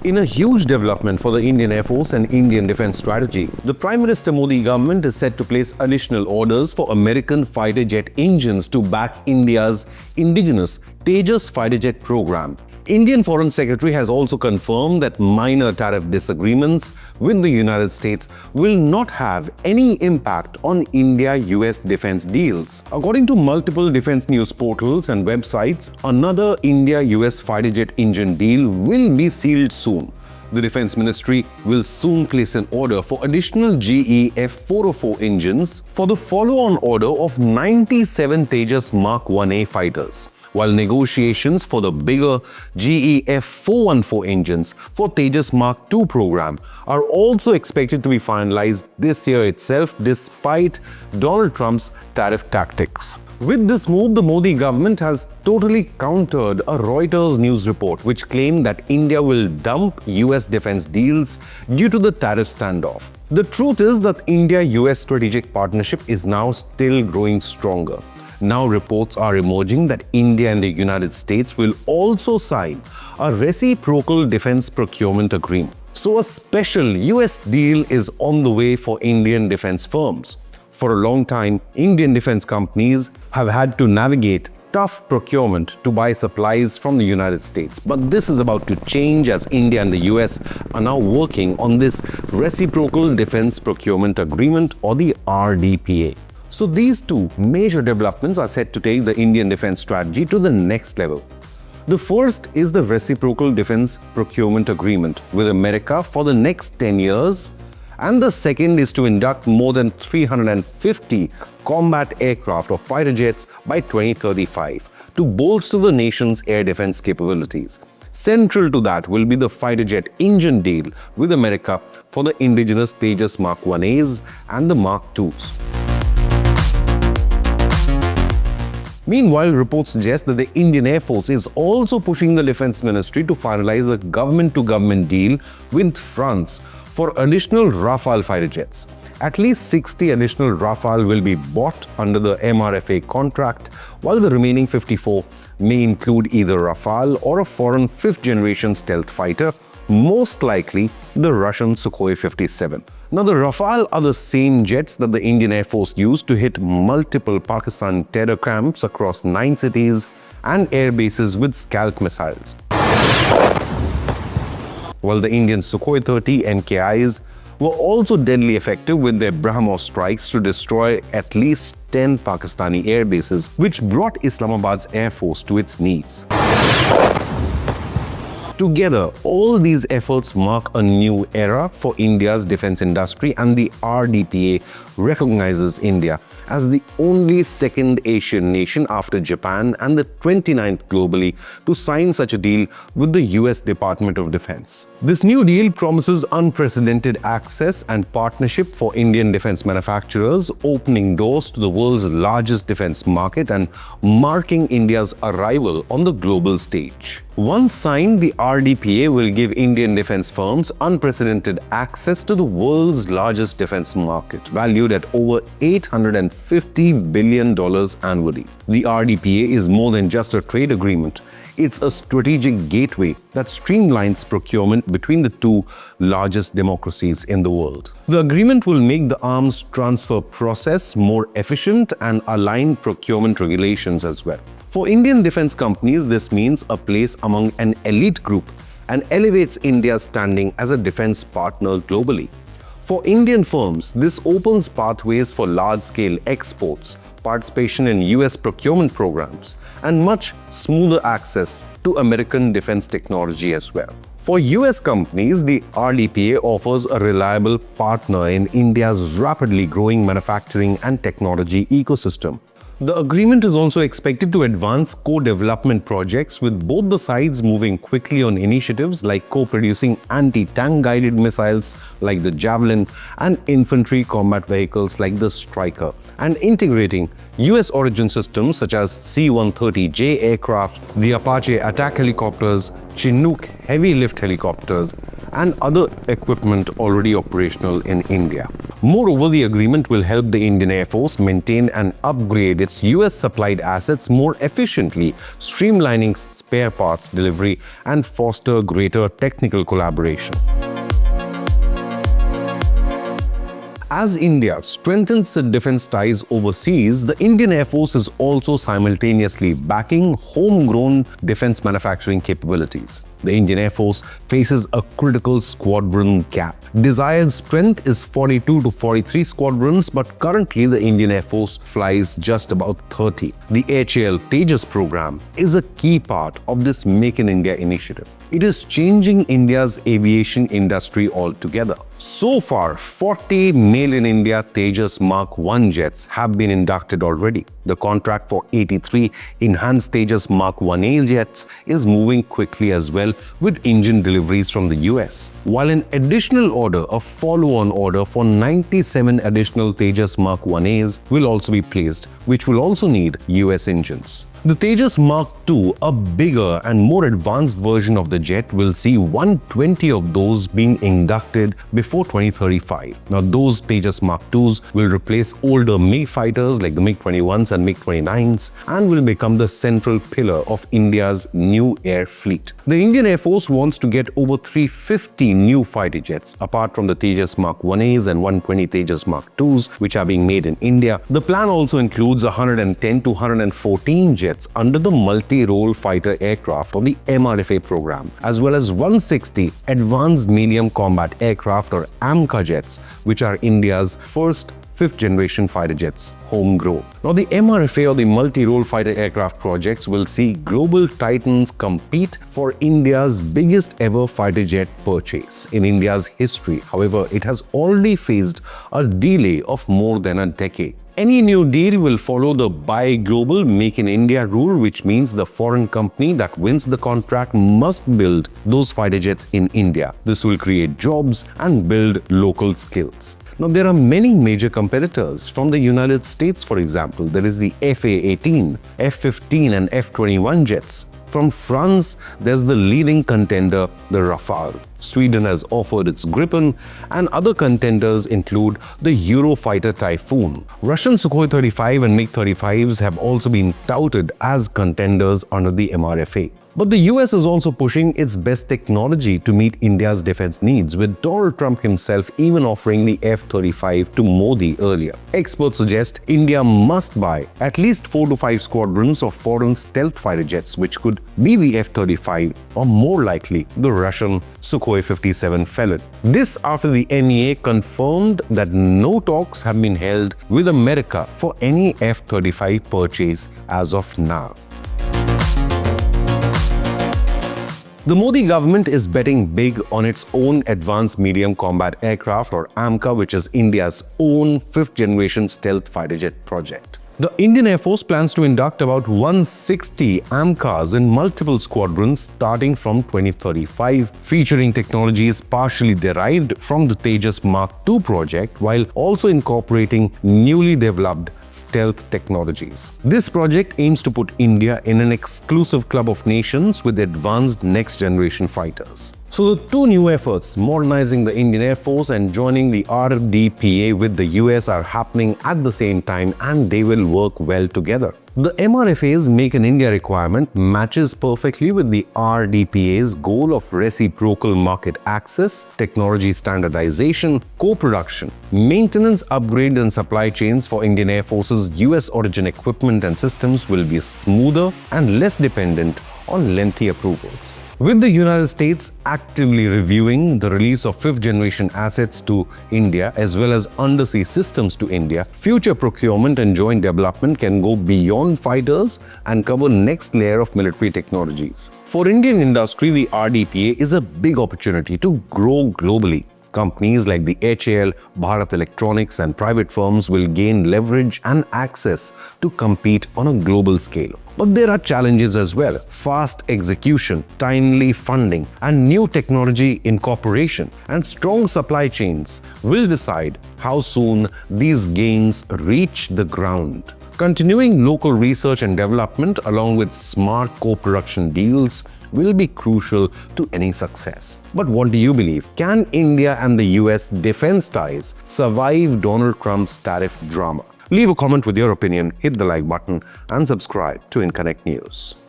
In a huge development for the Indian Air Force and Indian defense strategy, the Prime Minister Modi government is set to place additional orders for American fighter jet engines to back India's indigenous Tejas fighter jet program. Indian Foreign Secretary has also confirmed that minor tariff disagreements with the United States will not have any impact on India-US defense deals. According to multiple defense news portals and websites, another India-US fighter jet engine deal will be sealed soon. The Defense Ministry will soon place an order for additional GE F404 engines for the follow-on order of 97 Tejas Mk1A fighters, while negotiations for the bigger GE F414 engines for Tejas Mk2 program are also expected to be finalized this year itself, despite Donald Trump's tariff tactics. With this move, the Modi government has totally countered a Reuters news report which claimed that India will dump US defense deals due to the tariff standoff. The truth is that India-US strategic partnership is now still growing stronger. Now reports are emerging that India and the United States will also sign a Reciprocal Defence Procurement Agreement. So a special US deal is on the way for Indian defense firms. For a long time, Indian defense companies have had to navigate tough procurement to buy supplies from the United States. But this is about to change as India and the US are now working on this Reciprocal Defence Procurement Agreement, or the RDPA. So these two major developments are set to take the Indian defense strategy to the next level. The first is the Reciprocal Defence Procurement Agreement with America for the next 10 years, and the second is to induct more than 350 combat aircraft or fighter jets by 2035 to bolster the nation's air defense capabilities. Central to that will be the fighter jet engine deal with America for the indigenous Tejas Mk1As and the Mk2s. Meanwhile, reports suggest that the Indian Air Force is also pushing the Defense Ministry to finalize a government-to-government deal with France for additional Rafale fighter jets. At least 60 additional Rafale will be bought under the MRFA contract, while the remaining 54 may include either Rafale or a foreign fifth-generation stealth fighter, most likely the Russian Sukhoi 57. Now, the Rafale are the same jets that the Indian Air Force used to hit multiple Pakistan terror camps across 9 cities and air bases with Scalp missiles, while the Indian Sukhoi 30 MKIs were also deadly effective with their BrahMos strikes to destroy at least 10 Pakistani air bases, which brought Islamabad's Air Force to its knees. Together, all these efforts mark a new era for India's defense industry, and the RDPA recognizes India as the only second Asian nation after Japan and the 29th globally to sign such a deal with the US Department of Defense. This new deal promises unprecedented access and partnership for Indian defense manufacturers, opening doors to the world's largest defense market and marking India's arrival on the global stage. Once signed, the RDPA will give Indian defense firms unprecedented access to the world's largest defense market, valued at over $850 billion annually. The RDPA is more than just a trade agreement. It's a strategic gateway that streamlines procurement between the two largest democracies in the world. The agreement will make the arms transfer process more efficient and align procurement regulations as well. For Indian defense companies, this means a place among an elite group and elevates India's standing as a defense partner globally. For Indian firms, this opens pathways for large-scale exports, participation in US procurement programs, and much smoother access to American defense technology as well. For US companies, the RDPA offers a reliable partner in India's rapidly growing manufacturing and technology ecosystem. The agreement is also expected to advance co-development projects, with both the sides moving quickly on initiatives like co-producing anti-tank guided missiles like the Javelin and infantry combat vehicles like the Striker, and integrating US origin systems such as C-130J aircraft, the Apache attack helicopters, Chinook heavy lift helicopters, and other equipment already operational in India. Moreover, the agreement will help the Indian Air Force maintain and upgrade its US-supplied assets more efficiently, streamlining spare parts delivery and foster greater technical collaboration. As India strengthens its defense ties overseas, the Indian Air Force is also simultaneously backing homegrown defense manufacturing capabilities. The Indian Air Force faces a critical squadron gap. Desired strength is 42 to 43 squadrons, but currently the Indian Air Force flies just about 30. The HAL Tejas program is a key part of this Make in India initiative. It is changing India's aviation industry altogether. So far, 40 Made in India Tejas Mk1 jets have been inducted already. The contract for 83 enhanced Tejas Mk1A jets is moving quickly as well, with engine deliveries from the US. While an additional order, a follow-on order for 97 additional Tejas Mk1As will also be placed, which will also need US engines. The Tejas Mk2, a bigger and more advanced version of the jet, will see 120 of those being inducted before 2035. Now, those Tejas Mk2s will replace older MiG fighters like the MiG-21s and MiG-29s and will become the central pillar of India's new air fleet. The Indian Air Force wants to get over 350 new fighter jets. Apart from the Tejas Mk1As and 120 Tejas Mk2s, which are being made in India, the plan also includes 110 to 114 jets under the multi-role fighter aircraft on the MRFA program, as well as 160 Advanced Medium Combat Aircraft or AMCA jets, which are India's first fifth-generation fighter jets, homegrown. Now, the MRFA or the multi-role fighter aircraft projects will see global titans compete for India's biggest ever fighter jet purchase in India's history. However, it has already faced a delay of more than a decade. Any new deal will follow the Buy Global, Make in India rule, which means the foreign company that wins the contract must build those fighter jets in India. This will create jobs and build local skills. Now, there are many major competitors. From the United States, for example, there is the FA-18, F-15 and F-21 jets. From France, there's the leading contender, the Rafale. Sweden has offered its Gripen, and other contenders include the Eurofighter Typhoon. Russian Sukhoi 35 and MiG-35s have also been touted as contenders under the MRFA. But the US is also pushing its best technology to meet India's defense needs, with Donald Trump himself even offering the F-35 to Modi earlier. Experts suggest India must buy at least 4 to 5 squadrons of foreign stealth fighter jets, which could be the F-35 or more likely the Russian Sukhoi 57 Felon. This after the NEA confirmed that no talks have been held with America for any F-35 purchase as of now. The Modi government is betting big on its own Advanced Medium Combat Aircraft or AMCA, which is India's own fifth-generation stealth fighter jet project. The Indian Air Force plans to induct about 160 AMCAs in multiple squadrons starting from 2035, featuring technologies partially derived from the Tejas Mk2 project while also incorporating newly developed stealth technologies. This project aims to put India in an exclusive club of nations with advanced next-generation fighters. So the two new efforts, modernizing the Indian Air Force and joining the RDPA with the US, are happening at the same time, and they will work well together. The MRFA's Make in India requirement matches perfectly with the RDPA's goal of reciprocal market access, technology standardization, co-production, maintenance, upgrades and supply chains for Indian Air Force's US origin equipment and systems will be smoother and less dependent on lengthy approvals. With the United States actively reviewing the release of fifth-generation assets to India as well as undersea systems to India, future procurement and joint development can go beyond fighters and cover next layer of military technologies. For Indian industry, the RDPA is a big opportunity to grow globally. Companies like the HAL, Bharat Electronics and private firms will gain leverage and access to compete on a global scale. But there are challenges as well. Fast execution, timely funding, and new technology incorporation and strong supply chains will decide how soon these gains reach the ground. Continuing local research and development along with smart co-production deals will be crucial to any success. But what do you believe? Can India and the US defense ties survive Donald Trump's tariff drama? Leave a comment with your opinion, hit the like button and subscribe to Inconnect News.